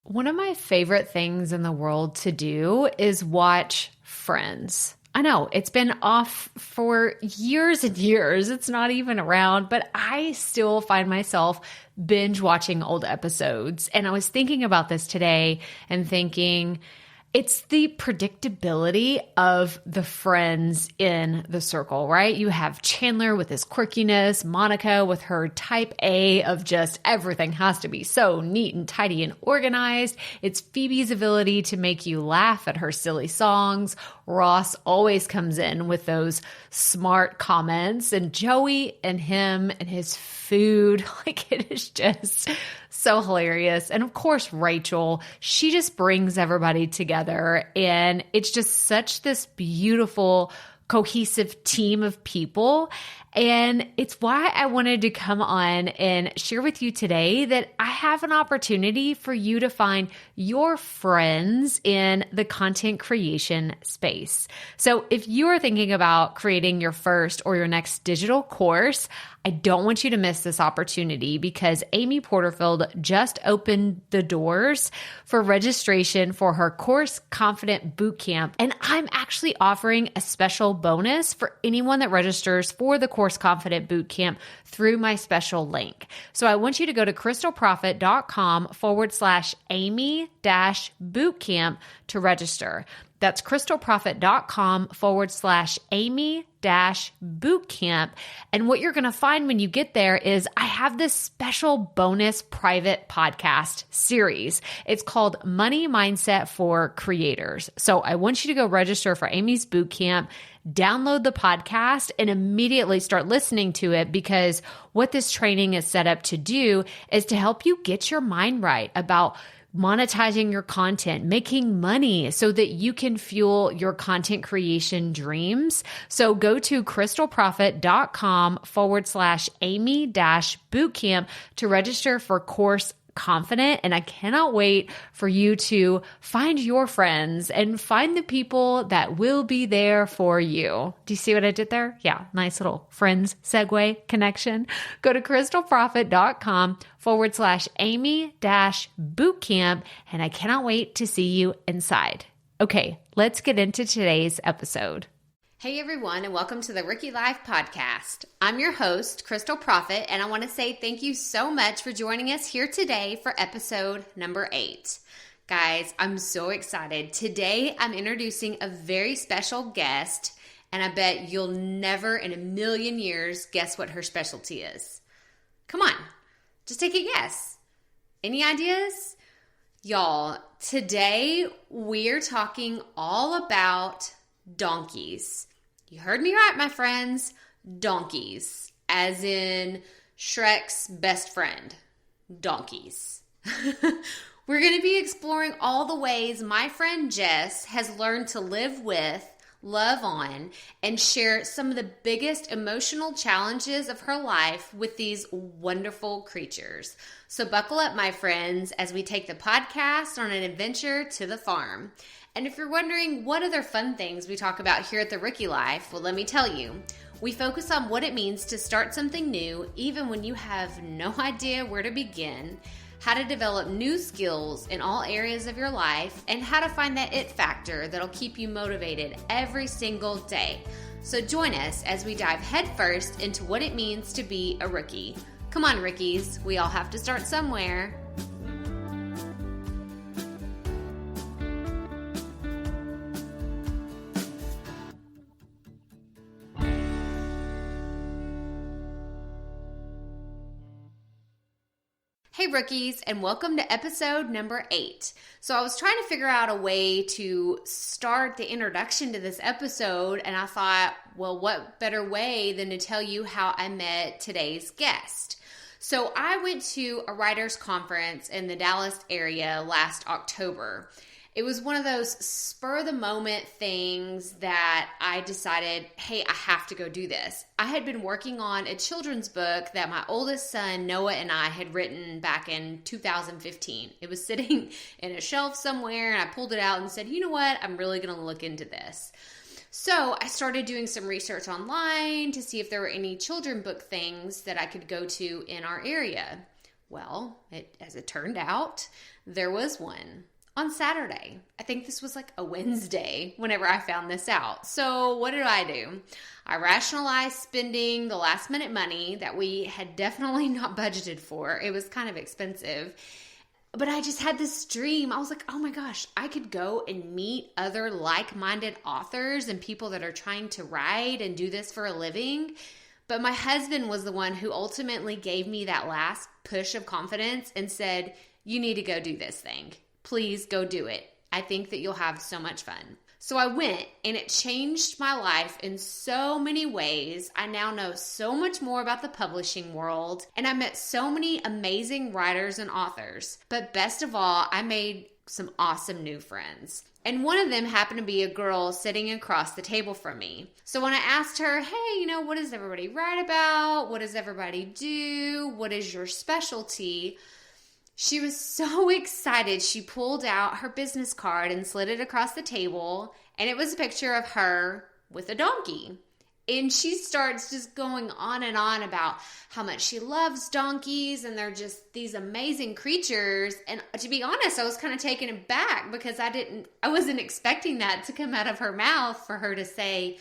One of my favorite things in the world to do is watch Friends. I know it's been off for years and years. It's not even around, but I still find myself binge watching old episodes. And I was thinking about this today and thinking, it's the predictability of the friends in the circle, right? You have Chandler with his quirkiness, Monica with her type A of just everything has to be so neat and tidy and organized. It's Phoebe's ability to make you laugh at her silly songs. Ross always comes in with those smart comments, and Joey and him and his food, like it is just so hilarious. And of course, Rachel, she just brings everybody together, and it's just such this beautiful, cohesive team of people. And it's why I wanted to come on and share with you today that I have an opportunity for you to find your friends in the content creation space. So if you are thinking about creating your first or your next digital course, I don't want you to miss this opportunity because Amy Porterfield just opened the doors for registration for her Course Confident Bootcamp. And I'm actually offering a special bonus for anyone that registers for the Course Confident Bootcamp through my special link. So I want you to go to crystalprofit.com/Amy-bootcamp to register. That's crystalprofit.com/Amy-bootcamp. And what you're going to find when you get there is I have this special bonus private podcast series. It's called Money Mindset for Creators. So I want you to go register for Amy's bootcamp, download the podcast, and immediately start listening to it, because what this training is set up to do is to help you get your mind right about monetizing your content, making money so that you can fuel your content creation dreams. So go to crystalprofit.com/Amy-bootcamp to register for Course Confident. And I cannot wait for you to find your friends and find the people that will be there for you. Do you see what I did there? Yeah, nice little friends segue connection. Go to crystalprofit.com/Amy-bootcamp. And I cannot wait to see you inside. Okay, let's get into today's episode. Hey everyone, and welcome to the Rookie Life Podcast. I'm your host, Crystal Profit, and I want to say thank you so much for joining us here today for episode number 8. Guys, I'm so excited. Today, I'm introducing a very special guest, and I bet you'll never in a million years guess what her specialty is. Come on, just take a guess. Any ideas? Y'all, today we're talking all about donkeys. You heard me right, my friends. Donkeys, as in Shrek's best friend. Donkeys. We're going to be exploring all the ways my friend Jess has learned to live with, love on, and share some of the biggest emotional challenges of her life with these wonderful creatures. So buckle up, my friends, as we take the podcast on an adventure to the farm. And if you're wondering what other fun things we talk about here at The Rookie Life, well, let me tell you. We focus on what it means to start something new, even when you have no idea where to begin, how to develop new skills in all areas of your life, and how to find that it factor that'll keep you motivated every single day. So join us as we dive headfirst into what it means to be a rookie. Come on, rookies. We all have to start somewhere. Hey rookies, and welcome to episode number 8. So I was trying to figure out a way to start the introduction to this episode, and I thought, well, what better way than to tell you how I met today's guest. So I went to a writers conference in the Dallas area last October. It was one of those spur-of-the-moment things that I decided, hey, I have to go do this. I had been working on a children's book that my oldest son, Noah, and I had written back in 2015. It was sitting in a shelf somewhere, and I pulled it out and said, you know what, I'm really going to look into this. So I started doing some research online to see if there were any children's book things that I could go to in our area. Well, as it turned out, there was one on Saturday. I think this was like a Wednesday whenever I found this out. So what did I do? I rationalized spending the last minute money that we had definitely not budgeted for. It was kind of expensive. But I just had this dream. I was like, oh my gosh, I could go and meet other like-minded authors and people that are trying to write and do this for a living. But my husband was the one who ultimately gave me that last push of confidence and said, you need to go do this thing. Please go do it. I think that you'll have so much fun. So I went, and it changed my life in so many ways. I now know so much more about the publishing world, and I met so many amazing writers and authors. But best of all, I made some awesome new friends. And one of them happened to be a girl sitting across the table from me. So when I asked her, hey, what does everybody write about? What does everybody do? What is your specialty? She was so excited. She pulled out her business card and slid it across the table, and it was a picture of her with a donkey. And she starts just going on and on about how much she loves donkeys, and they're just these amazing creatures. And to be honest, I was kind of taken aback because I wasn't expecting that to come out of her mouth, for her to say,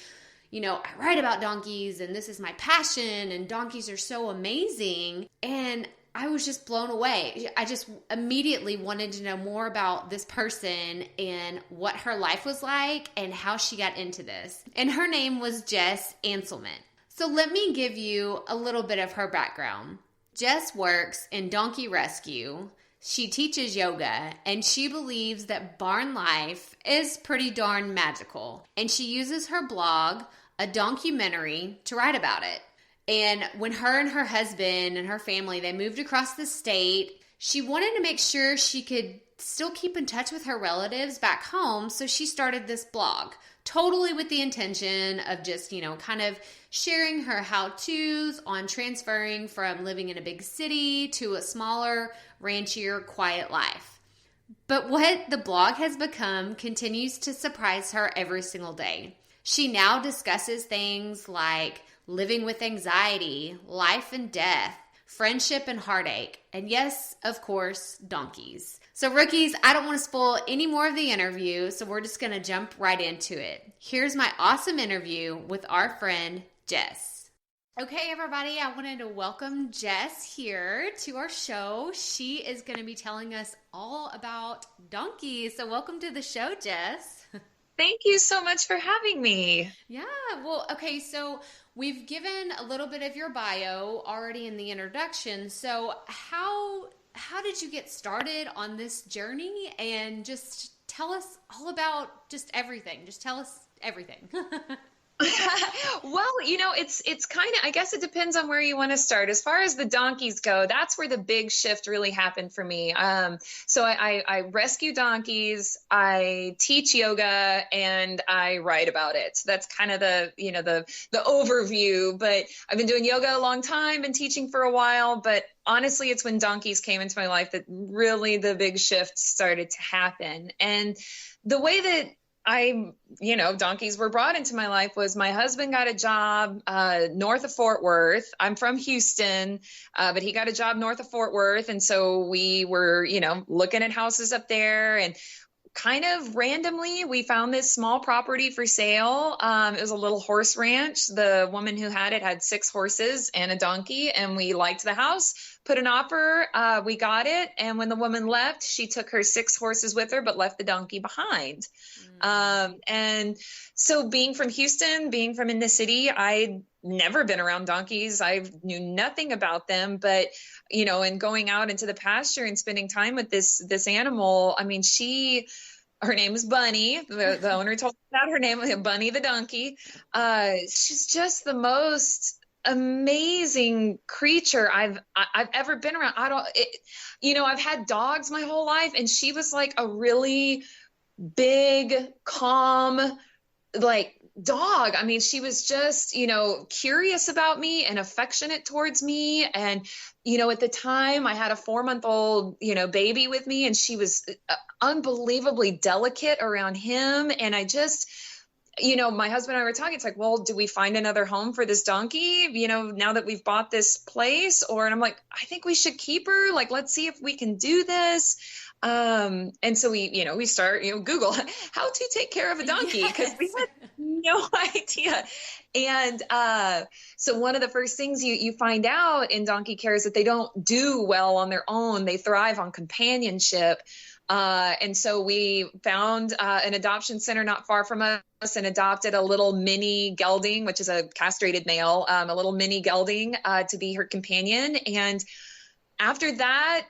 I write about donkeys and this is my passion and donkeys are so amazing. And I was just blown away. I just immediately wanted to know more about this person and what her life was like and how she got into this. And her name was Jess Anselment. So let me give you a little bit of her background. Jess works in donkey rescue. She teaches yoga, and she believes that barn life is pretty darn magical. And she uses her blog, a documentary, to write about it. And when her and her husband and her family, they moved across the state, she wanted to make sure she could still keep in touch with her relatives back home. So she started this blog, totally with the intention of just, kind of sharing her how-tos on transferring from living in a big city to a smaller, ranchier, quiet life. But what the blog has become continues to surprise her every single day. She now discusses things like living with anxiety, life and death, friendship and heartache, and yes, of course, donkeys. So rookies, I don't want to spoil any more of the interview, so we're just going to jump right into it. Here's my awesome interview with our friend, Jess. Okay, everybody, I wanted to welcome Jess here to our show. She is going to be telling us all about donkeys. So welcome to the show, Jess. Thank you so much for having me. Yeah, well, okay, so we've given a little bit of your bio already in the introduction. So how did you get started on this journey? And just tell us all about just everything. Just tell us everything. Well, it's kind of, I guess it depends on where you want to start. As far as the donkeys go, that's where the big shift really happened for me. So I rescue donkeys, I teach yoga, and I write about it. So that's kind of the overview, but I've been doing yoga a long time, been teaching for a while, but honestly, it's when donkeys came into my life that really the big shift started to happen. And the way that donkeys were brought into my life was my husband got a job north of Fort Worth. I'm from Houston, but he got a job north of Fort Worth. And so we were, looking at houses up there, and kind of randomly, we found this small property for sale. It was a little horse ranch. The woman who had it had 6 horses and a donkey, and we liked the house, put an offer. We got it. And when the woman left, she took her 6 horses with her, but left the donkey behind. And so being from Houston, being from in the city, I'd never been around donkeys. I knew nothing about them, but, and going out into the pasture and spending time with this animal, I mean, her name was Bunny. The owner told me about her name, Bunny the donkey. She's just the most amazing creature I've ever been around. I've had dogs my whole life, and she was like a really big, calm, dog. I mean, she was just, curious about me and affectionate towards me. And, at the time I had a 4-month-old, baby with me, and she was unbelievably delicate around him. And my husband and I were talking, it's like, well, do we find another home for this donkey, now that we've bought this place? And I'm like, I think we should keep her. Like, let's see if we can do this. And so we start, Google how to take care of a donkey, because we had no idea. And so one of the first things you find out in donkey care is that they don't do well on their own. They thrive on companionship. And so we found an adoption center not far from us and adopted a little mini gelding, which is a castrated male, a little mini gelding to be her companion. And after that,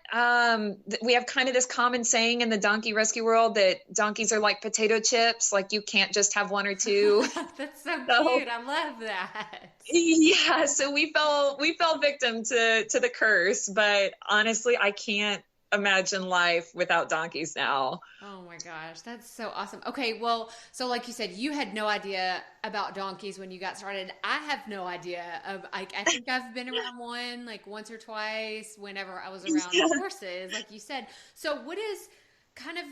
we have kind of this common saying in the donkey rescue world that donkeys are like potato chips. Like, you can't just have one or two. That's so cute. I love that. Yeah. So we fell victim to the curse, but honestly, I can't imagine life without donkeys now. Oh my gosh, that's so awesome. Okay, well, so like you said, you had no idea about donkeys when you got started. I have no idea I think I've been around one like once or twice whenever I was around horses, like you said. So what is kind of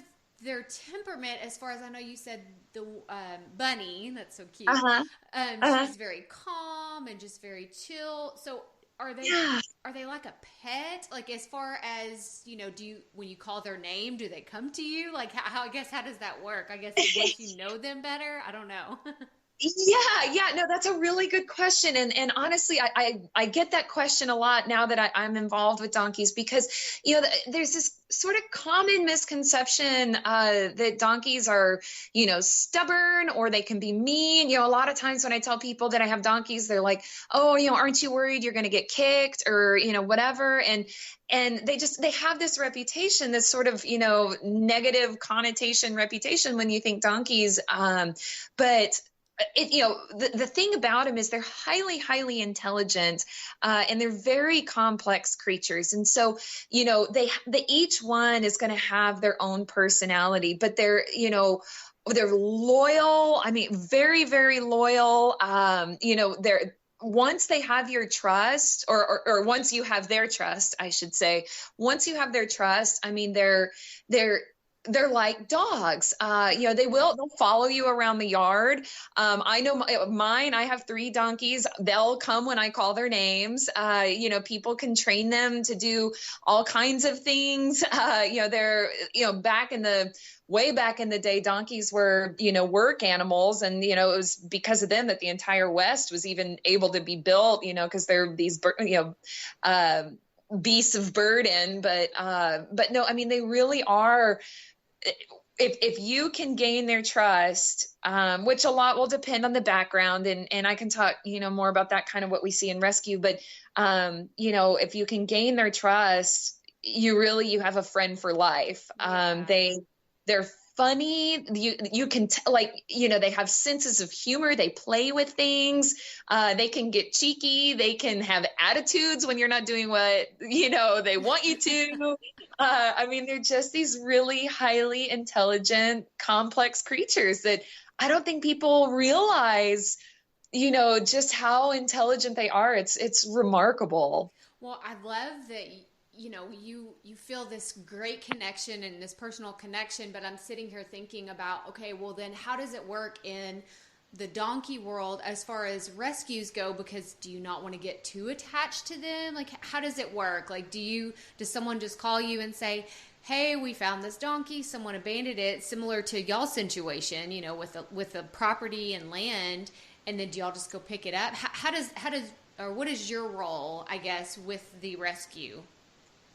their temperament, as far as I know? You said the Bunny, that's so cute. She's very calm and just very chill. So are they like a pet? Like, as far as, when you call their name, do they come to you? Like, how does that work? I guess once you know them better, I don't know. Yeah. No, that's a really good question. And honestly, I get that question a lot now that I'm involved with donkeys, because, there's this sort of common misconception that donkeys are, stubborn, or they can be mean. A lot of times when I tell people that I have donkeys, they're like, oh, aren't you worried you're going to get kicked, or, whatever. And they have this reputation, this sort of, negative connotation reputation when you think donkeys. But the thing about them is they're highly, highly intelligent, and they're very complex creatures. And so, they each one is going to have their own personality, but they're loyal. I mean, very, very loyal. They're, once they have your trust, or once you have their trust, I should say, once you have their trust, I mean, they're like dogs. They'll follow you around the yard. I know mine, I have 3 donkeys. They'll come when I call their names. People can train them to do all kinds of things. They're, way back in the day, donkeys were, work animals. And, it was because of them that the entire West was even able to be built, because they're these, beasts of burden. But no, I mean, they really are. If you can gain their trust, which a lot will depend on the background, and I can talk, more about that, kind of what we see in rescue, but, if you can gain their trust, you have a friend for life. Yeah. They're funny. You can they have senses of humor. They play with things. They can get cheeky. They can have attitudes when you're not doing what, they want you to. I mean, they're just these really highly intelligent, complex creatures that I don't think people realize, just how intelligent they are. It's remarkable. Well, I love that you feel this great connection and this personal connection, but I'm sitting here thinking about, okay, well then how does it work in the donkey world as far as rescues go? Because do you not want to get too attached to them? Like, how does it work? Like, does someone just call you and say, hey, we found this donkey, someone abandoned it, similar to y'all's situation, with the property and land, and then do y'all just go pick it up? Or what is your role, I guess, with the rescue?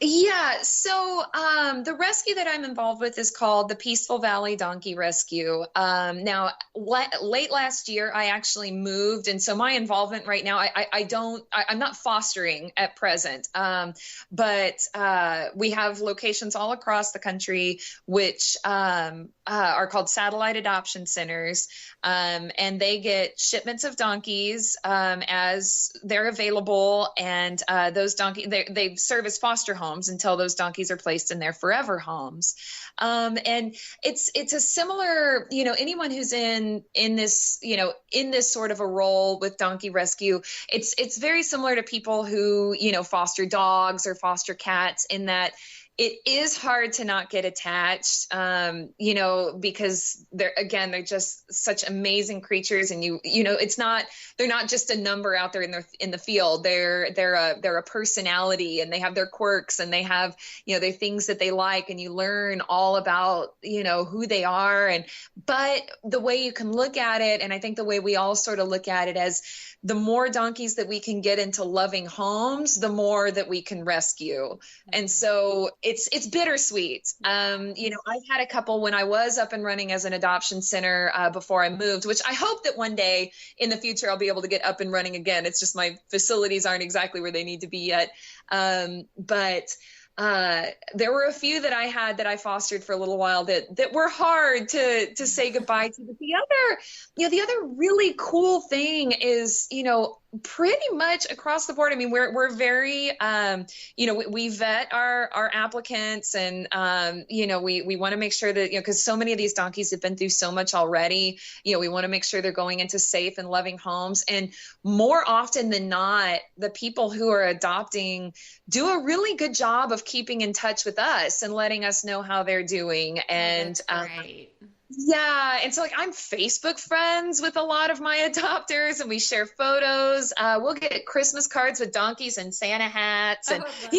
Yeah. So the rescue that I'm involved with is called the Peaceful Valley Donkey Rescue. Now, late last year, I actually moved. And so my involvement right now, I'm not fostering at present. But we have locations all across the country, which are called satellite adoption centers. And they get shipments of donkeys as they're available. And those donkeys, they serve as foster homes until those donkeys are placed in their forever homes. And it's a similar, anyone who's in this, in this sort of a role with donkey rescue, it's very similar to people who, foster dogs or foster cats, in that it is hard to not get attached, because they're just such amazing creatures. And they're not just a number out there in the field. They're a personality, and they have their quirks, and they have, their things that they like, and you learn all about, who they are. But the way you can look at it, and I think the way we all sort of look at it, as the more donkeys that we can get into loving homes, the more that we can rescue. Mm-hmm. And so it's bittersweet. I've had a couple when I was up and running as an adoption center before I moved, which I hope that one day in the future I'll be able to get up and running again. It's just my facilities aren't exactly where they need to be yet. But there were a few that I had that I fostered for a little while that were hard to say goodbye to. But the other really cool thing is, pretty much across the board. I mean, we're very, we vet our applicants, and, we want to make sure that, because so many of these donkeys have been through so much already, we want to make sure they're going into safe and loving homes. And more often than not, the people who are adopting do a really good job of keeping in touch with us and letting us know how they're doing. And, right. Yeah. And so I'm Facebook friends with a lot of my adopters, and we share photos. We'll get Christmas cards with donkeys and Santa hats. And, for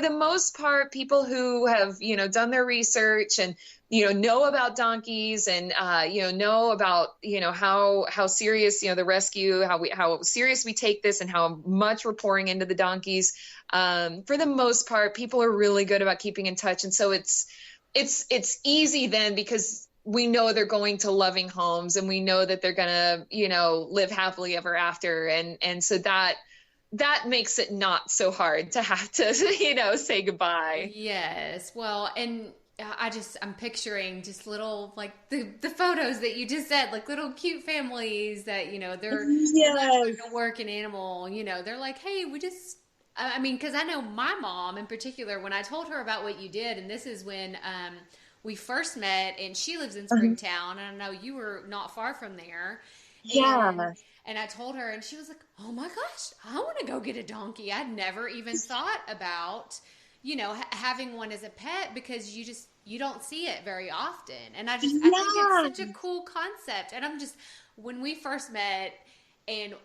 the most part, people who have, done their research and, know about donkeys and, know about, how serious, the rescue, how serious we take this and how much we're pouring into the donkeys. For the most part, people are really good about keeping in touch. And so it's easy then, because we know they're going to loving homes, and we know that they're going to, live happily ever after. And so that makes it not so hard to have to, say goodbye. Yes. Well, and I'm picturing just little, like the photos that you just said, like little cute families that, they're a working animal, they're like, hey, because I know my mom in particular, when I told her about what you did, and this is when we first met, and she lives in Springtown, and I know you were not far from there. Yeah. And I told her, and she was like, oh my gosh, I want to go get a donkey. I'd never even thought about, having one as a pet, because you don't see it very often. And I think it's such a cool concept. And when we first met, and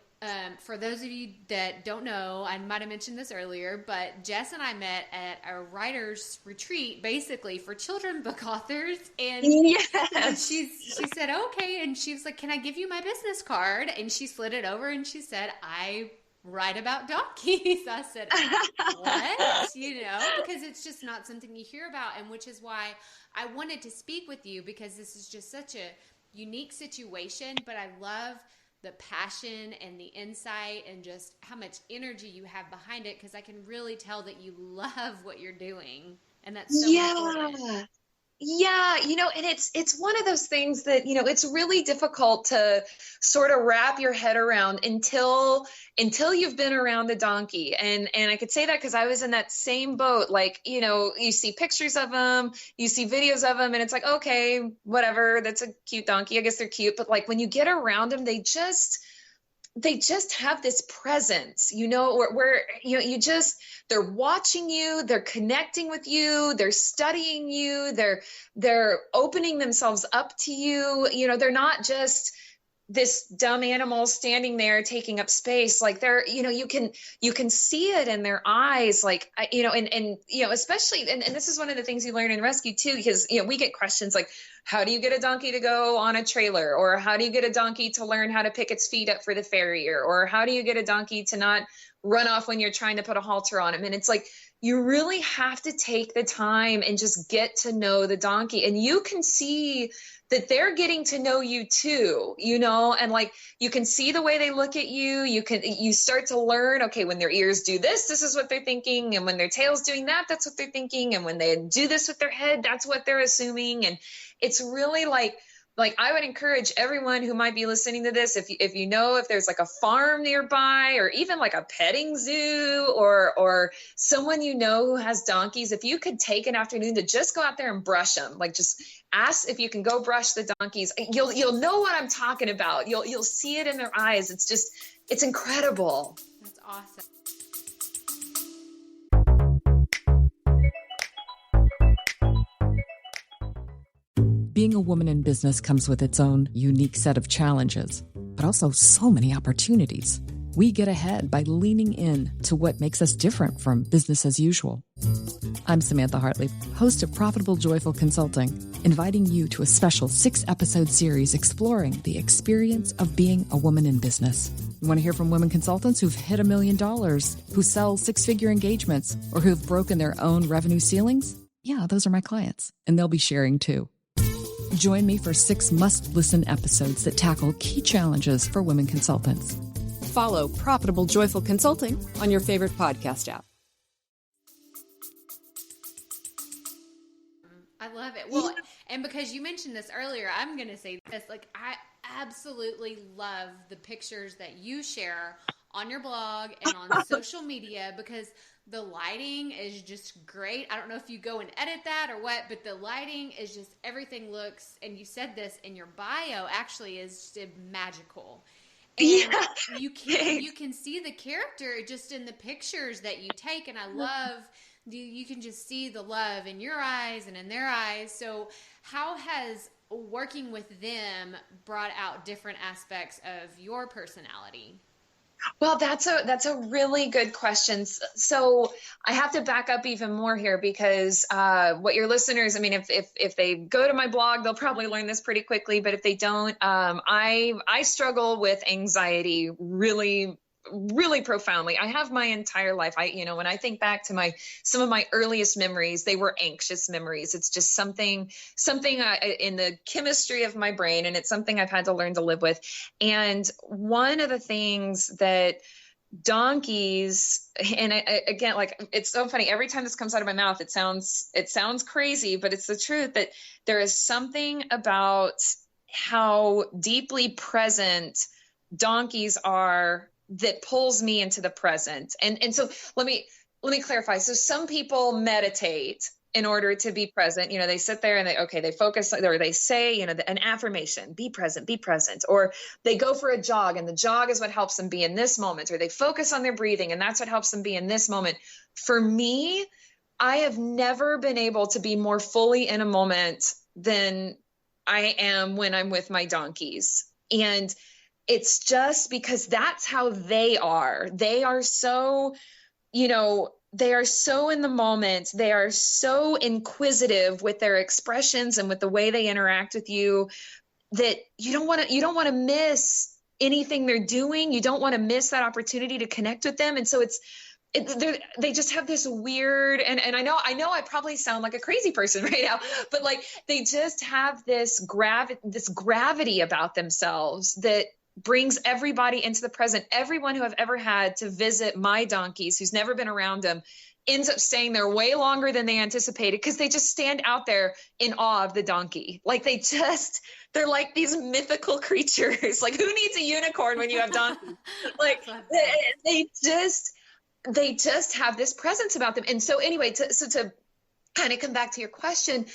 for those of you that don't know, I might have mentioned this earlier, but Jess and I met at a writer's retreat, basically for children book authors. And she said, okay. And she was like, can I give you my business card? And she slid it over, and she said, I write about donkeys. I said, what? Because it's just not something you hear about. And which is why I wanted to speak with you, because this is just such a unique situation, but I love the passion and the insight and just how much energy you have behind it, because I can really tell that you love what you're doing, and that's so important. Yeah, and it's one of those things that, it's really difficult to sort of wrap your head around until you've been around the donkey. And I could say that because I was in that same boat. Like, you see pictures of them, you see videos of them, and it's like, okay, whatever, that's a cute donkey. I guess they're cute. But like when you get around them, they just have this presence, where they're watching you, they're connecting with you, they're studying you, they're opening themselves up to you. They're not just this dumb animal standing there taking up space. Like they're, you can see it in their eyes, like, especially, and this is one of the things you learn in rescue too, because, we get questions like, how do you get a donkey to go on a trailer? Or how do you get a donkey to learn how to pick its feet up for the farrier? Or how do you get a donkey to not run off when you're trying to put a halter on him? And it's like, you really have to take the time and just get to know the donkey. And you can see that they're getting to know you too, and like, you can see the way they look at you. You start to learn, okay, when their ears do this is what they're thinking. And when their tail's doing that, that's what they're thinking. And when they do this with their head, that's what they're assuming. And it's really like I would encourage everyone who might be listening to this, if if there's like a farm nearby, or even like a petting zoo, or someone who has donkeys, if you could take an afternoon to just go out there and brush them, like just ask if you can go brush the donkeys. You'll know what I'm talking about. You'll see it in their eyes. It's incredible. That's awesome. Being a woman in business comes with its own unique set of challenges, but also so many opportunities. We get ahead by leaning in to what makes us different from business as usual. I'm Samantha Hartley, host of Profitable Joyful Consulting, inviting you to a special 6-episode series exploring the experience of being a woman in business. You want to hear from women consultants who've hit $1 million, who sell 6-figure engagements, or who've broken their own revenue ceilings? Yeah, those are my clients, and they'll be sharing too. Join me for 6 must-listen episodes that tackle key challenges for women consultants. Follow Profitable Joyful Consulting on your favorite podcast app. I love it. Well, and because you mentioned this earlier, I'm going to say this. Like, I absolutely love the pictures that you share on your blog and on social media, because the lighting is just great. I don't know if you go and edit that or what, but the lighting is just, everything looks, and you said this in your bio, actually is just magical. And you can see the character just in the pictures that you take, and I love you can just see the love in your eyes and in their eyes. So how has working with them brought out different aspects of your personality? Well, that's a really good question. So I have to back up even more here, because what your listeners, I mean, if they go to my blog, they'll probably learn this pretty quickly. But if they don't, I struggle with anxiety really, really profoundly. I have my entire life. When I think back to some of my earliest memories, they were anxious memories. It's just something in the chemistry of my brain, and it's something I've had to learn to live with. And one of the things that donkeys, and again, like, it's so funny, every time this comes out of my mouth, it sounds crazy, but it's the truth, that there is something about how deeply present donkeys are that pulls me into the present. And so let me clarify. So some people meditate in order to be present. They sit there and they focus, or they say, an affirmation, be present, or they go for a jog, and the jog is what helps them be in this moment, or they focus on their breathing, and that's what helps them be in this moment. For me, I have never been able to be more fully in a moment than I am when I'm with my donkeys. And it's just because that's how they are. They are so, they are so in the moment. They are so inquisitive with their expressions and with the way they interact with you, that you don't want to miss anything they're doing. You don't want to miss that opportunity to connect with them. And so they just have this weird, and I know I probably sound like a crazy person right now, but like, they just have this gravity about themselves that brings everybody into the present. Everyone who I've ever had to visit my donkeys, who's never been around them, ends up staying there way longer than they anticipated, because they just stand out there in awe of the donkey. Like, they're like these mythical creatures. Like, who needs a unicorn when you have donkeys? Like, they just have this presence about them. And so anyway, to kind of come back to your question,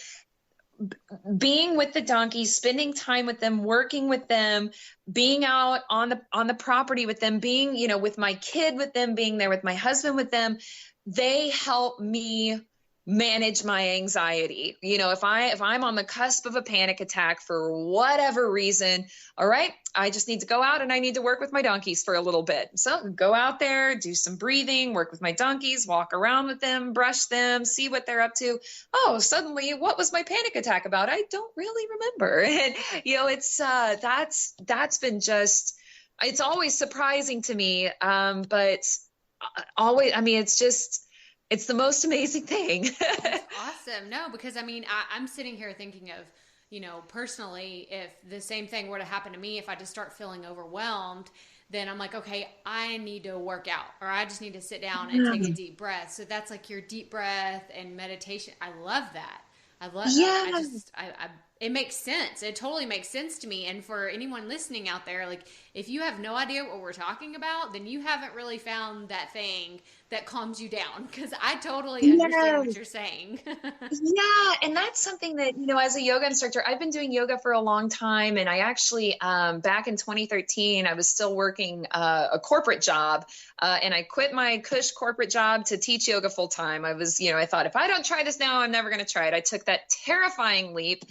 being with the donkeys, spending time with them, working with them, being out on the property with them, being, with my kid with them, being there with my husband with them, they help me manage my anxiety. If I'm on the cusp of a panic attack for whatever reason, all right, I just need to go out and I need to work with my donkeys for a little bit. So go out there, do some breathing, work with my donkeys, walk around with them, brush them, see what they're up to. Oh, suddenly, what was my panic attack about? I don't really remember. And, it's, that's been just, it's always surprising to me. But always, it's the most amazing thing. That's awesome. No, because I'm sitting here thinking of, personally, if the same thing were to happen to me, if I just start feeling overwhelmed, then I'm like, okay, I need to work out, or I just need to sit down and take a deep breath. So that's like your deep breath and meditation. I love that. It makes sense. It totally makes sense to me. And for anyone listening out there, like, if you have no idea what we're talking about, then you haven't really found that thing that calms you down, because I totally understand what you're saying. Yeah. And that's something that, as a yoga instructor, I've been doing yoga for a long time. And I actually, back in 2013, I was still working a corporate job. And I quit my cush corporate job to teach yoga full time. I was, I thought, if I don't try this now, I'm never going to try it. I took that terrifying leap.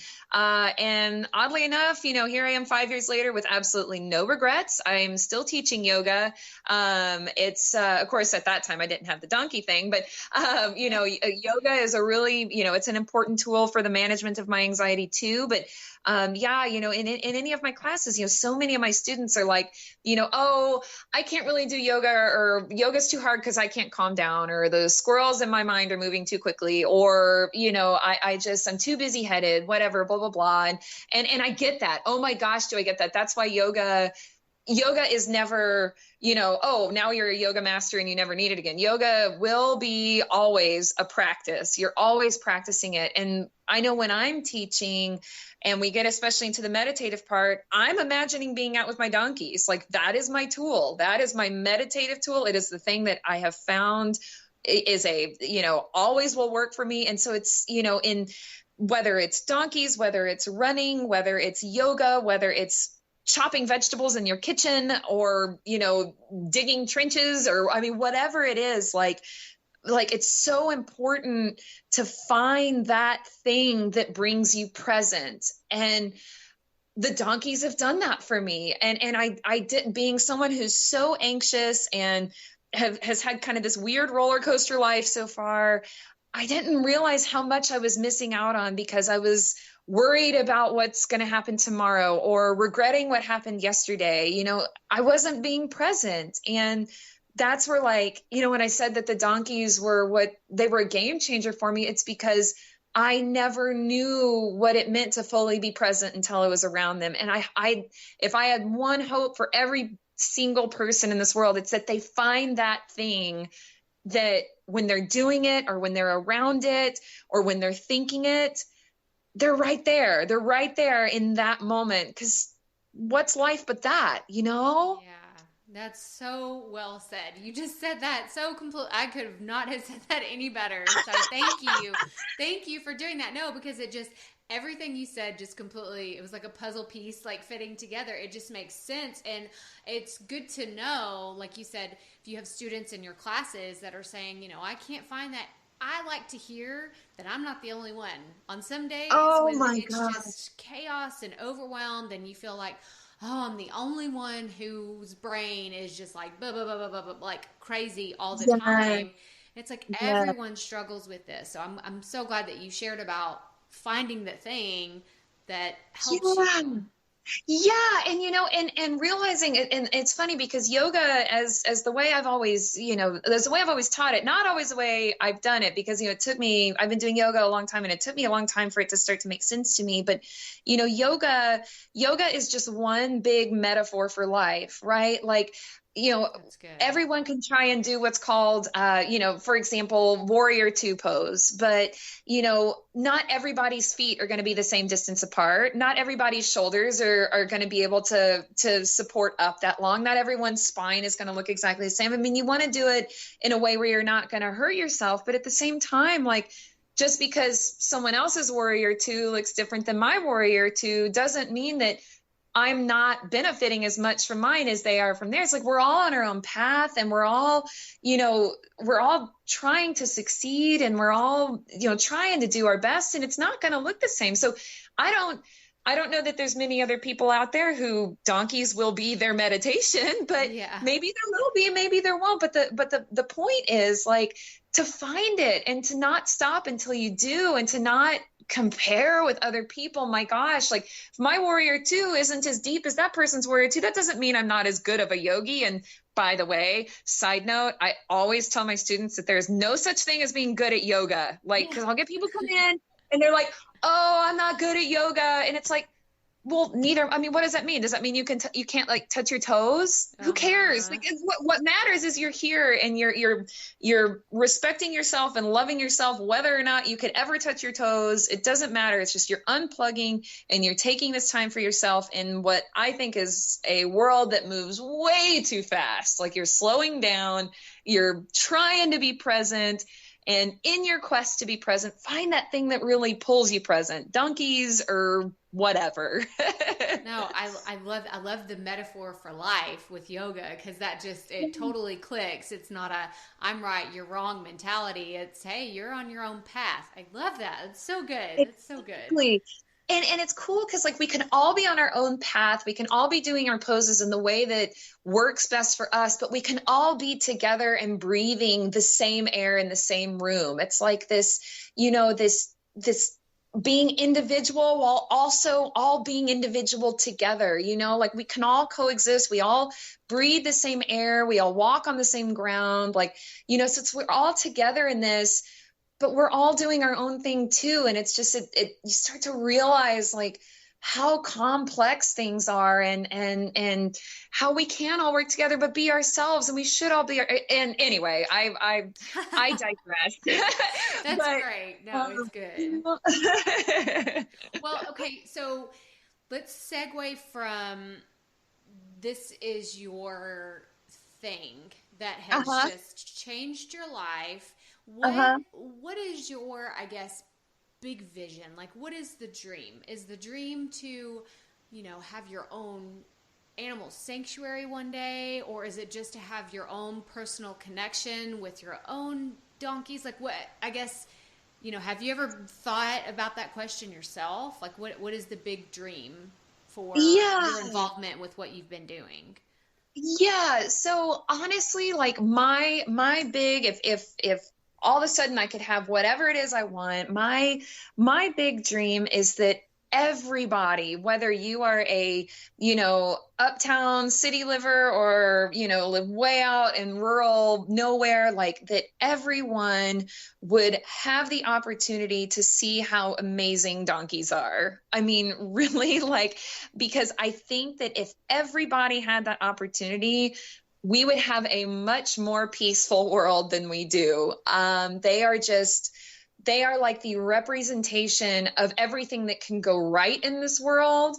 And oddly enough, here I am 5 years later with absolutely no regrets. I'm still teaching yoga. It's, of course, at that time I didn't have the donkey thing, but, yoga is a really, it's an important tool for the management of my anxiety too. But in any of my classes, so many of my students are like, oh, I can't really do yoga, or yoga's too hard because I can't calm down, or the squirrels in my mind are moving too quickly, or, I'm too busy headed, whatever, blah, blah, blah. And I get that. Oh my gosh, do I get that? That's why yoga is never, oh, now you're a yoga master and you never need it again. Yoga will be always a practice. You're always practicing it. And I know when I'm teaching and we get especially into the meditative part, I'm imagining being out with my donkeys. Like, that is my tool. That is my meditative tool. It is the thing that I have found is always will work for me. And so it's, in whether it's donkeys, whether it's running, whether it's yoga, whether it's chopping vegetables in your kitchen, or, digging trenches, or, whatever it is, like it's so important to find that thing that brings you present. And the donkeys have done that for me. And I did, being someone who's so anxious and has had kind of this weird roller coaster life so far, I didn't realize how much I was missing out on because I was worried about what's going to happen tomorrow, or regretting what happened yesterday. I wasn't being present. And that's where, when I said that the donkeys were a game changer for me, it's because I never knew what it meant to fully be present until I was around them. And if I had one hope for every single person in this world, it's that they find that thing that when they're doing it, or when they're around it, or when they're thinking it, they're right there. They're right there in that moment. Because what's life but that, Yeah, that's so well said. You just said that so complete. I could have not have said that any better. So thank you. Thank you for doing that. No, because it just, everything you said just completely, it was like a puzzle piece, like fitting together. It just makes sense. And it's good to know, like you said, if you have students in your classes that are saying, I can't find that, I like to hear that I'm not the only one. On some days when it's just chaos and overwhelmed, and you feel like, oh, I'm the only one whose brain is just like blah, blah, blah, blah, blah, blah, like crazy all the time. It's like everyone struggles with this. So I'm so glad that you shared about finding the thing that helps you. Yeah. And, and realizing it, and it's funny because yoga as the way I've always, as the way I've always taught it, not always the way I've done it, because, it took me, I've been doing yoga a long time, and it took me a long time for it to start to make sense to me. But, yoga is just one big metaphor for life, right? Like, everyone can try and do what's called, for example, warrior two pose, but, not everybody's feet are going to be the same distance apart. Not everybody's shoulders are going to be able to support up that long. Not everyone's spine is going to look exactly the same. You want to do it in a way where you're not going to hurt yourself, but at the same time, like, just because someone else's warrior two looks different than my warrior two doesn't mean that I'm not benefiting as much from mine as they are from theirs. Like, we're all on our own path, and we're all trying to succeed, and we're all, trying to do our best, and it's not going to look the same. So I don't know that there's many other people out there who donkeys will be their meditation, but maybe there will be, maybe there won't. But the point is, like, to find it and to not stop until you do, and to not compare with other people. My gosh, like, if my warrior two isn't as deep as that person's warrior two, that doesn't mean I'm not as good of a yogi. And by the way, side note, I always tell my students that there's no such thing as being good at yoga. Like, because I'll get people come in and they're like, oh, I'm not good at yoga. And it's like, well, neither. What does that mean? Does that mean you can't like touch your toes? Who cares? Like, what matters is you're here, and you're respecting yourself and loving yourself, whether or not you could ever touch your toes. It doesn't matter. It's just you're unplugging, and you're taking this time for yourself in what I think is a world that moves way too fast. Like, you're slowing down, you're trying to be present. And in your quest to be present, find that thing that really pulls you present. Donkeys or whatever. No, I love the metaphor for life with yoga, because that just, it totally clicks. It's not a I'm right, you're wrong mentality. It's, hey, you're on your own path. I love that. It's so good. It's so good. And it's cool because like we can all be on our own path. We can all be doing our poses in the way that works best for us, but we can all be together and breathing the same air in the same room. It's like this, this being individual while also all being individual together, like we can all coexist. We all breathe the same air. We all walk on the same ground. Like, so we're all together in this, but we're all doing our own thing too. And it's just, you start to realize like how complex things are and how we can all work together, but be ourselves, and we should all be. And anyway, I digress. That's great. No, it's good. Well, okay. So let's segue from this is your thing that has just changed your life. What is your, I guess, big vision? Like, what is the dream? Is the dream to, have your own animal sanctuary one day? Or is it just to have your own personal connection with your own donkeys? Like, what, I guess, have you ever thought about that question yourself? Like, what is the big dream for your involvement with what you've been doing? Yeah. So honestly, like my big, if all of a sudden I could have whatever it is I want, my big dream is that everybody, whether you are a, uptown city liver or, live way out in rural nowhere, like that everyone would have the opportunity to see how amazing donkeys are. I mean, really, like, because I think that if everybody had that opportunity, we would have a much more peaceful world than we do. They are like the representation of everything that can go right in this world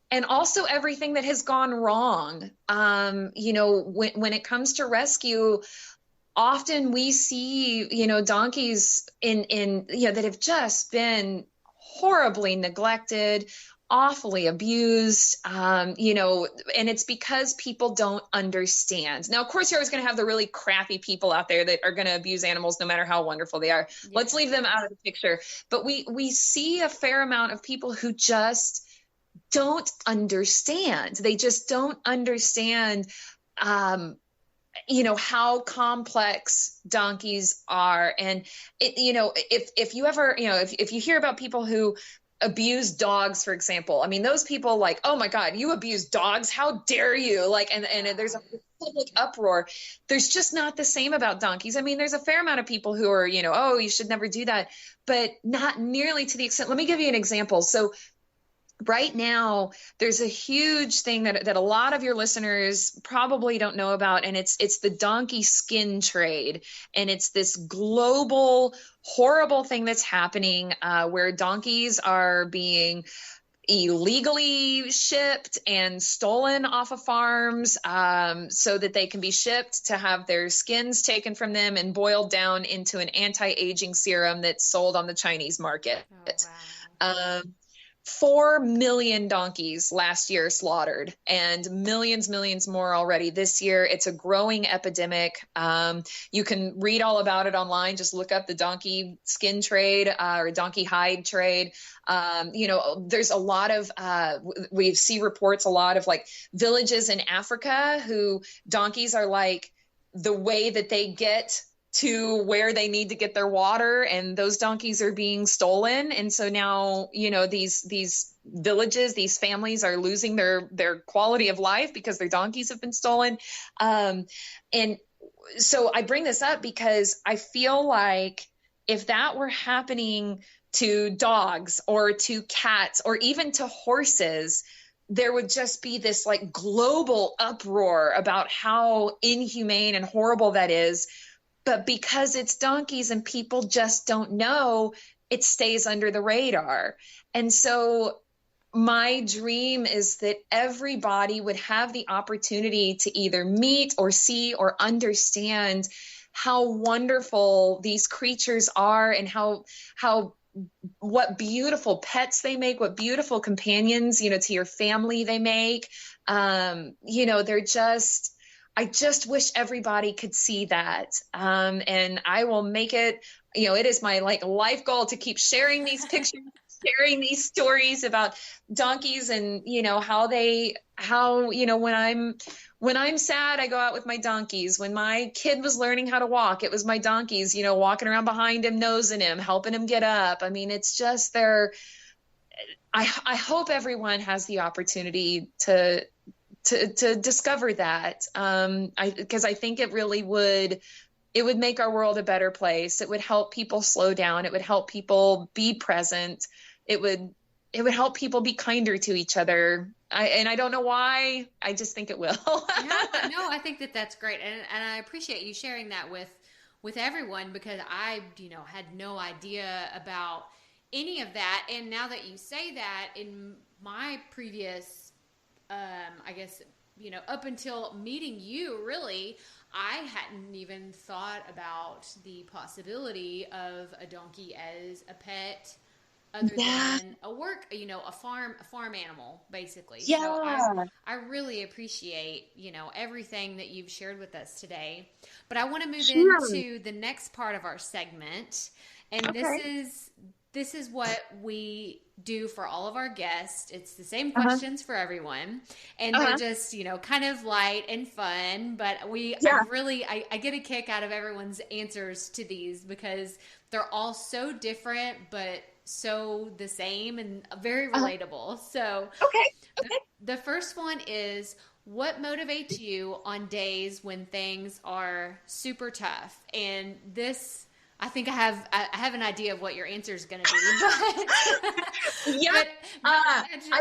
and also everything that has gone wrong. When it comes to rescue, often we see, donkeys that have just been horribly neglected, awfully abused, and it's because people don't understand. Now, of course, you're always going to have the really crappy people out there that are going to abuse animals no matter how wonderful they are. Yeah. Let's leave them out of the picture. But we see a fair amount of people who just don't understand. They just don't understand, how complex donkeys are. And if you ever, if you hear about people who abuse dogs, for example, I mean, those people like, oh my God, you abuse dogs. How dare you? Like, and there's a public uproar. There's just not the same about donkeys. I mean, there's a fair amount of people who are, oh, you should never do that, but not nearly to the extent. Let me give you an example. So right now, there's a huge thing that a lot of your listeners probably don't know about, and it's the donkey skin trade. And it's this global, horrible thing that's happening where donkeys are being illegally shipped and stolen off of farms so that they can be shipped to have their skins taken from them and boiled down into an anti-aging serum that's sold on the Chinese market. Oh, wow. 4 million donkeys last year slaughtered, and millions more already this year. It's a growing epidemic. You can read all about it online. Just look up the donkey skin trade or donkey hide trade. There's a lot of, we see reports, a lot of like villages in Africa who donkeys are like the way that they get to where they need to get their water, and those donkeys are being stolen. And so now, these villages, these families are losing their quality of life because their donkeys have been stolen. And so I bring this up because I feel like if that were happening to dogs or to cats or even to horses, there would just be this like global uproar about how inhumane and horrible that is. But because it's donkeys and people just don't know, it stays under the radar. And so my dream is that everybody would have the opportunity to either meet or see or understand how wonderful these creatures are and what beautiful pets they make, what beautiful companions, to your family they make. They're just, I just wish everybody could see that. And I will make it, it is my life goal to keep sharing these pictures, sharing these stories about donkeys and, when I'm sad, I go out with my donkeys. When my kid was learning how to walk, it was my donkeys, walking around behind him, nosing him, helping him get up. I mean, it's just I hope everyone has the opportunity to discover that. Because I think it really would make our world a better place. It would help people slow down. It would help people be present. It would help people be kinder to each other. And I don't know why, I just think it will. Yeah, no, I think that's great. And I appreciate you sharing that with everyone, because I, had no idea about any of that. And now that you say that, in my previous, I guess, up until meeting you, really, I hadn't even thought about the possibility of a donkey as a pet, other than a farm animal, basically. Yeah. So I really appreciate, everything that you've shared with us today. But I want to move into the next part of our segment. And this is what we do for all of our guests. It's the same questions for everyone. And they're just, kind of light and fun. But I get a kick out of everyone's answers to these, because they're all so different, but so the same and very relatable. So the first one is, what motivates you on days when things are super tough? And this, I think I have an idea of what your answer is going to be.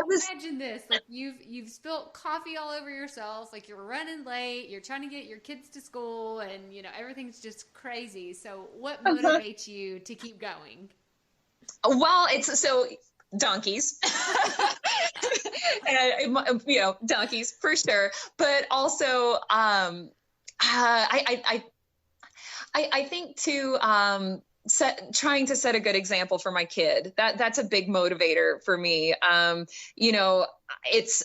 Imagine this: like you've spilt coffee all over yourself, like you're running late, you're trying to get your kids to school, and everything's just crazy. So, what motivates you to keep going? Well, it's so donkeys, and, donkeys for sure. But also, I think too, trying to set a good example for my kid. That's a big motivator for me. It's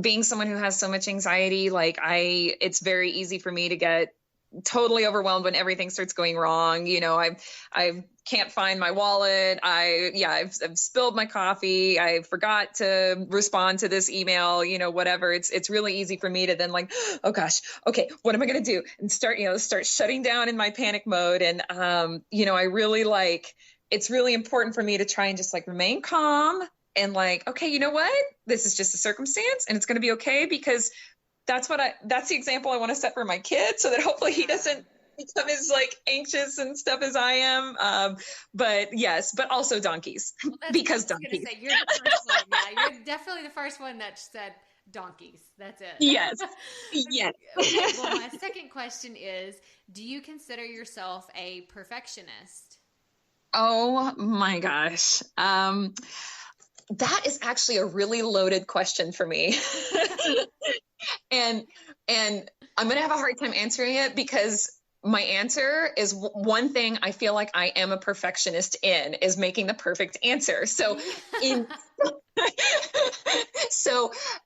being someone who has so much anxiety. It's very easy for me to get totally overwhelmed when everything starts going wrong. I can't find my wallet. I've spilled my coffee. I forgot to respond to this email, whatever. It's really easy for me to then oh gosh, okay, what am I going to do? And start shutting down in my panic mode. And, I really it's really important for me to try and just remain calm and okay, you know what? This is just a circumstance and it's going to be okay, because that's the example I want to set for my kid, so that hopefully he doesn't become as anxious and stuff as I am. But also donkeys, because donkeys. Say, you're the first one. Yeah, you're definitely the first one that said donkeys. That's it. Yes. Yes. Okay, well, my second question is, do you consider yourself a perfectionist? Oh my gosh. That is actually a really loaded question for me. And I'm going to have a hard time answering it, because my answer is one thing I feel like I am a perfectionist in, is making the perfect answer. So in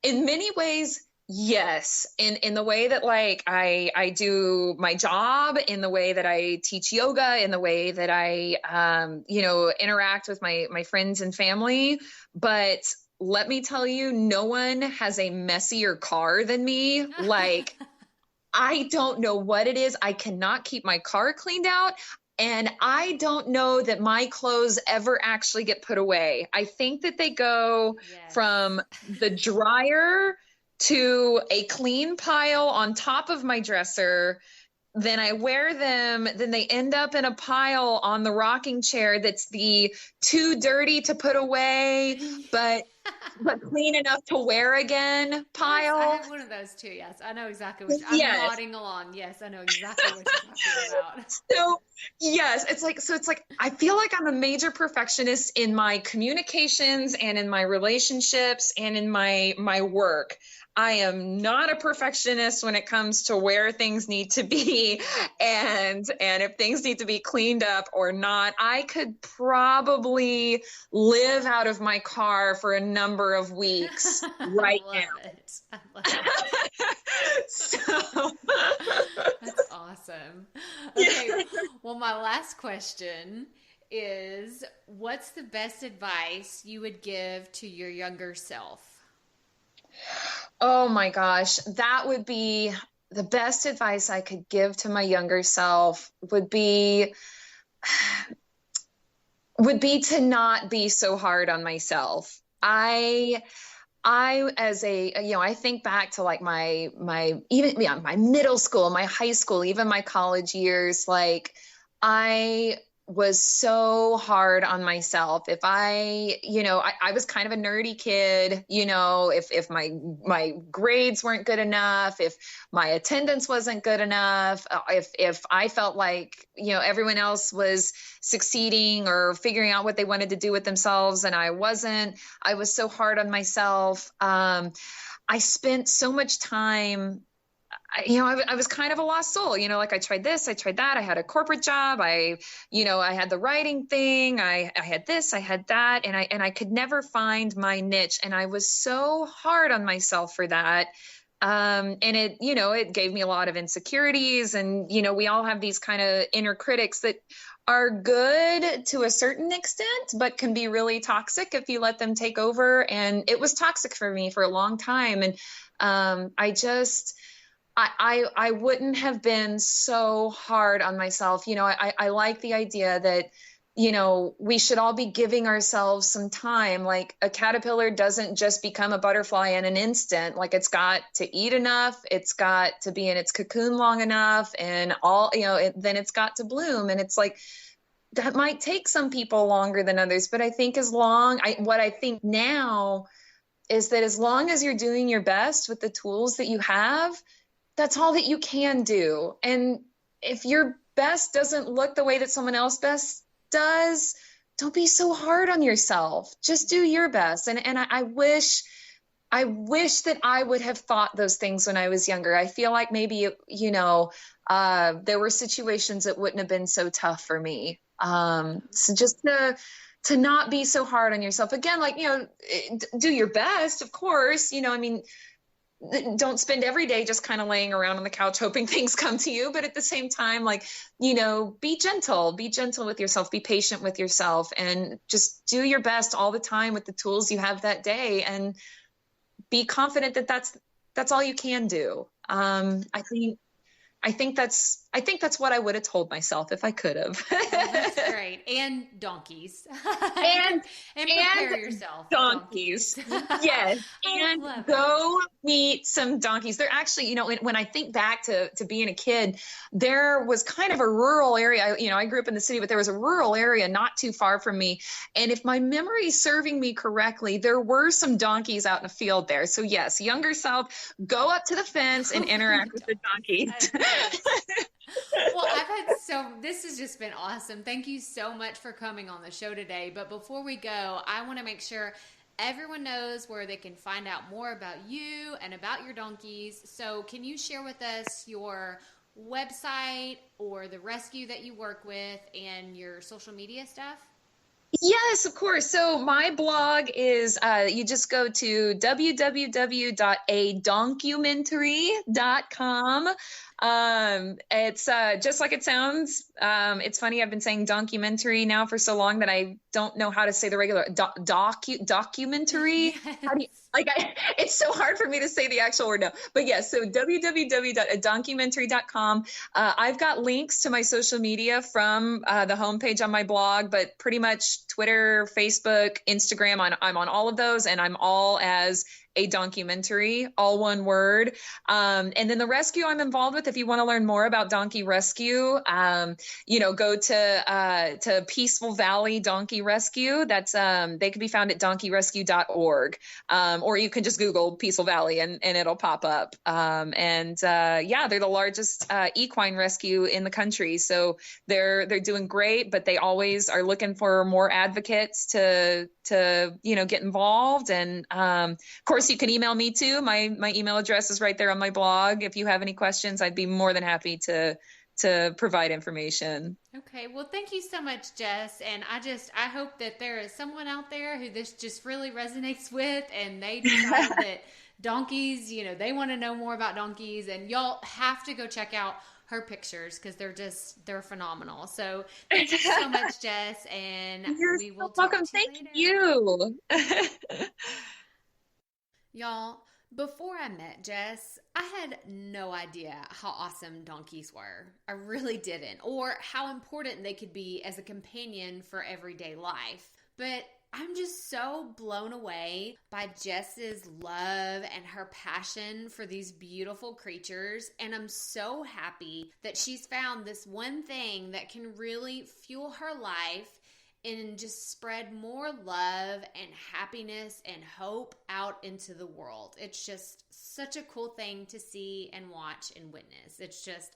many ways, yes. In the way that I do my job, in the way that I teach yoga, in the way that I, interact with my friends and family. But let me tell you, no one has a messier car than me. I don't know what it is. I cannot keep my car cleaned out. And I don't know that my clothes ever actually get put away. I think that they go from the dryer to a clean pile on top of my dresser. Then I wear them. Then they end up in a pile on the rocking chair that's too dirty to put away, but clean enough to wear again pile. Yes, I have one of those too. Yes, I know exactly what I'm nodding along. Yes, I know exactly what you're talking about. So yes, it's I feel like I'm a major perfectionist in my communications and in my relationships and in my work. I am not a perfectionist when it comes to where things need to be and if things need to be cleaned up or not. I could probably live out of my car for a number of weeks right now. I love it. So That's awesome. Okay. Well, my last question is, what's the best advice you would give to your younger self? Oh my gosh, that would be the best advice I could give to my younger self would be to not be so hard on myself. I as a, I think back to like my middle school, my high school, even my college years, like I was so hard on myself. If I was kind of a nerdy kid, if my grades weren't good enough, if my attendance wasn't good enough, if I felt like, everyone else was succeeding or figuring out what they wanted to do with themselves and I wasn't, I was so hard on myself. I spent so much time, I was kind of a lost soul, like I tried this, I tried that. I had a corporate job. I had the writing thing. I had this, I had that. And I could never find my niche. And I was so hard on myself for that. And it gave me a lot of insecurities. And, we all have these kind of inner critics that are good to a certain extent, but can be really toxic if you let them take over. And it was toxic for me for a long time. And I wouldn't have been so hard on myself. I like the idea that, we should all be giving ourselves some time. Like a caterpillar doesn't just become a butterfly in an instant. Like it's got to eat enough. It's got to be in its cocoon long enough and then it's got to bloom. And it's like, that might take some people longer than others. But I think what I think now is that as long as you're doing your best with the tools that you have, that's all that you can do. And if your best doesn't look the way that someone else best does, don't be so hard on yourself. Just do your best. And I wish that I would have thought those things when I was younger. I feel like maybe, there were situations that wouldn't have been so tough for me. So just to not be so hard on yourself. Again, like, do your best, of course, don't spend every day just kind of laying around on the couch hoping things come to you. But at the same time, like, be gentle with yourself, be patient with yourself, and just do your best all the time with the tools you have that day, and be confident that that's all you can do. I think that's what I would have told myself if I could have. Oh, that's great. And donkeys. and prepare yourself. Donkeys. Yes. And go meet some donkeys. They're actually, when I think back to being a kid, there was kind of a rural area. I grew up in the city, but there was a rural area not too far from me. And if my memory is serving me correctly, there were some donkeys out in the field there. So yes, younger self, go up to the fence and interact with the donkeys. Well, this has just been awesome. Thank you so much for coming on the show today. But before we go, I want to make sure everyone knows where they can find out more about you and about your donkeys. So can you share with us your website or the rescue that you work with and your social media stuff? Yes, of course. So my blog is, you just go to www.adoncumentary.com. It's just like it sounds. It's funny. I've been saying documentary now for so long that I don't know how to say the regular documentary. Yes. It's so hard for me to say the actual word now. But yes, so www.adoncumentary.com. I've got links to my social media from the homepage on my blog, but pretty much Twitter, Facebook, Instagram. I'm on all of those, and I'm all as a documentary, all one word. And then the rescue I'm involved with, if you want to learn more about donkey rescue, go to Peaceful Valley Donkey Rescue. That's, they can be found at donkeyrescue.org. Or you can just Google Peaceful Valley and it'll pop up. They're the largest, equine rescue in the country. So they're doing great, but they always are looking for more advocates to get involved. And, of course, course, you can email me too. My email address is right there on my blog. If you have any questions, I'd be more than happy to provide information. Okay. Well, thank you so much, Jess. And I hope that there is someone out there who this just really resonates with, and they decide that donkeys, they want to know more about donkeys, and y'all have to go check out her pictures because they're phenomenal. So thank you so much, Jess. And we will talk to you later. Thank you. Y'all, before I met Jess, I had no idea how awesome donkeys were. I really didn't, or how important they could be as a companion for everyday life. But I'm just so blown away by Jess's love and her passion for these beautiful creatures. And I'm so happy that she's found this one thing that can really fuel her life and just spread more love and happiness and hope out into the world. It's just such a cool thing to see and watch and witness.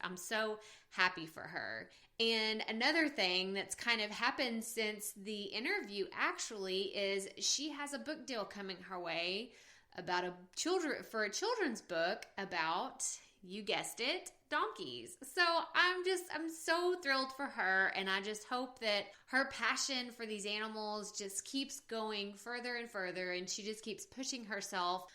I'm so happy for her. And another thing that's kind of happened since the interview actually is she has a book deal coming her way about a children's book about, you guessed it, donkeys. So I'm so thrilled for her, and I just hope that her passion for these animals just keeps going further and further, and she just keeps pushing herself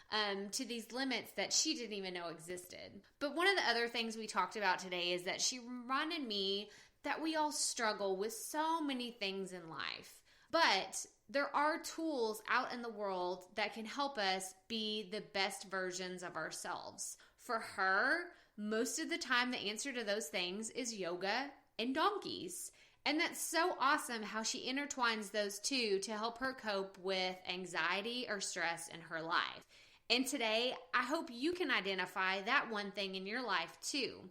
to these limits that she didn't even know existed. But one of the other things we talked about today is that she reminded me that we all struggle with so many things in life, but there are tools out in the world that can help us be the best versions of ourselves. For her, most of the time, the answer to those things is yoga and donkeys. And that's so awesome how she intertwines those two to help her cope with anxiety or stress in her life. And today, I hope you can identify that one thing in your life too.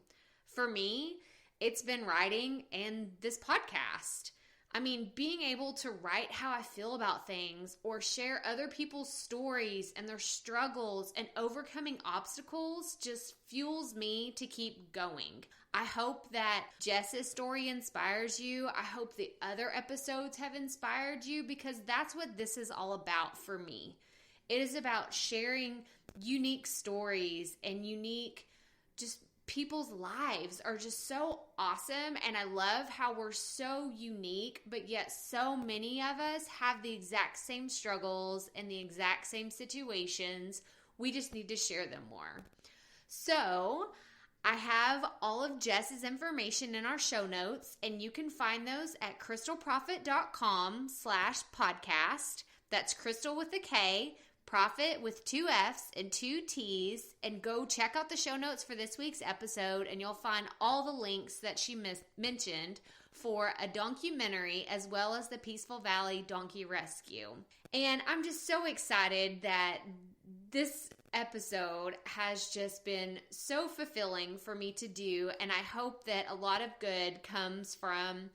For me, it's been writing and this podcast. I mean, being able to write how I feel about things or share other people's stories and their struggles and overcoming obstacles just fuels me to keep going. I hope that Jess's story inspires you. I hope the other episodes have inspired you, because that's what this is all about for me. It is about sharing unique stories and unique just people's lives are just so awesome, and I love how we're so unique, but yet so many of us have the exact same struggles and the exact same situations. We just need to share them more. So I have all of Jess's information in our show notes, and you can find those at crystalprofit.com/podcast. That's Crystal with a K, Profit with 2 F's and 2 T's, and go check out the show notes for this week's episode, and you'll find all the links that she mentioned for a documentary as well as the Peaceful Valley Donkey Rescue. And I'm just so excited that this episode has just been so fulfilling for me to do, and I hope that a lot of good comes from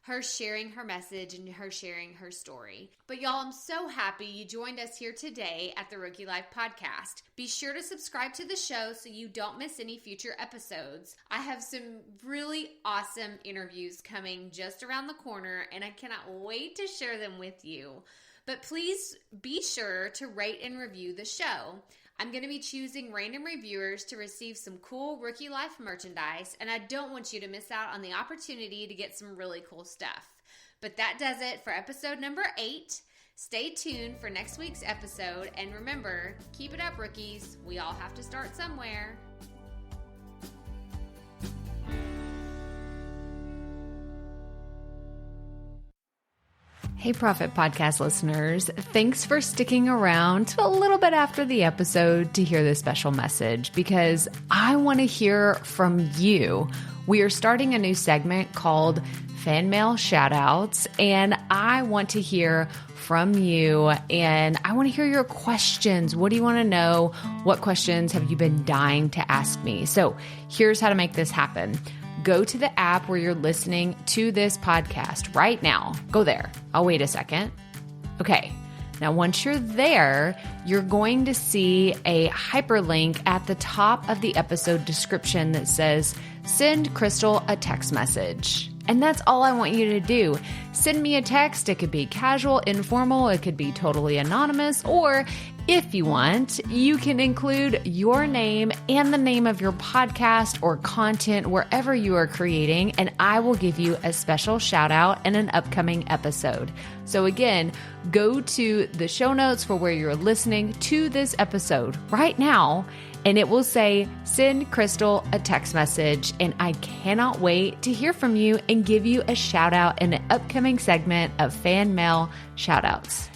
her sharing her message and her sharing her story. But y'all, I'm so happy you joined us here today at the Rookie Life Podcast. Be sure to subscribe to the show so you don't miss any future episodes. I have some really awesome interviews coming just around the corner, and I cannot wait to share them with you. But please be sure to rate and review the show. I'm going to be choosing random reviewers to receive some cool Rookie Life merchandise, and I don't want you to miss out on the opportunity to get some really cool stuff. But that does it for episode number 8. Stay tuned for next week's episode, and remember, keep it up, rookies. We all have to start somewhere. Hey, Profit Podcast listeners. Thanks for sticking around to a little bit after the episode to hear this special message, because I want to hear from you. We are starting a new segment called Fan Mail Shoutouts, and I want to hear from you, and I want to hear your questions. What do you want to know? What questions have you been dying to ask me? So here's how to make this happen. Go to the app where you're listening to this podcast right now. Go there. I'll wait a second. Okay. Now, once you're there, you're going to see a hyperlink at the top of the episode description that says, send Crystal a text message. And that's all I want you to do. Send me a text. It could be casual, informal. It could be totally anonymous. Or if you want, you can include your name and the name of your podcast or content wherever you are creating, and I will give you a special shout out in an upcoming episode. So again, go to the show notes for where you're listening to this episode right now, and it will say, send Crystal a text message. And I cannot wait to hear from you and give you a shout out in an upcoming segment of fan mail shout outs.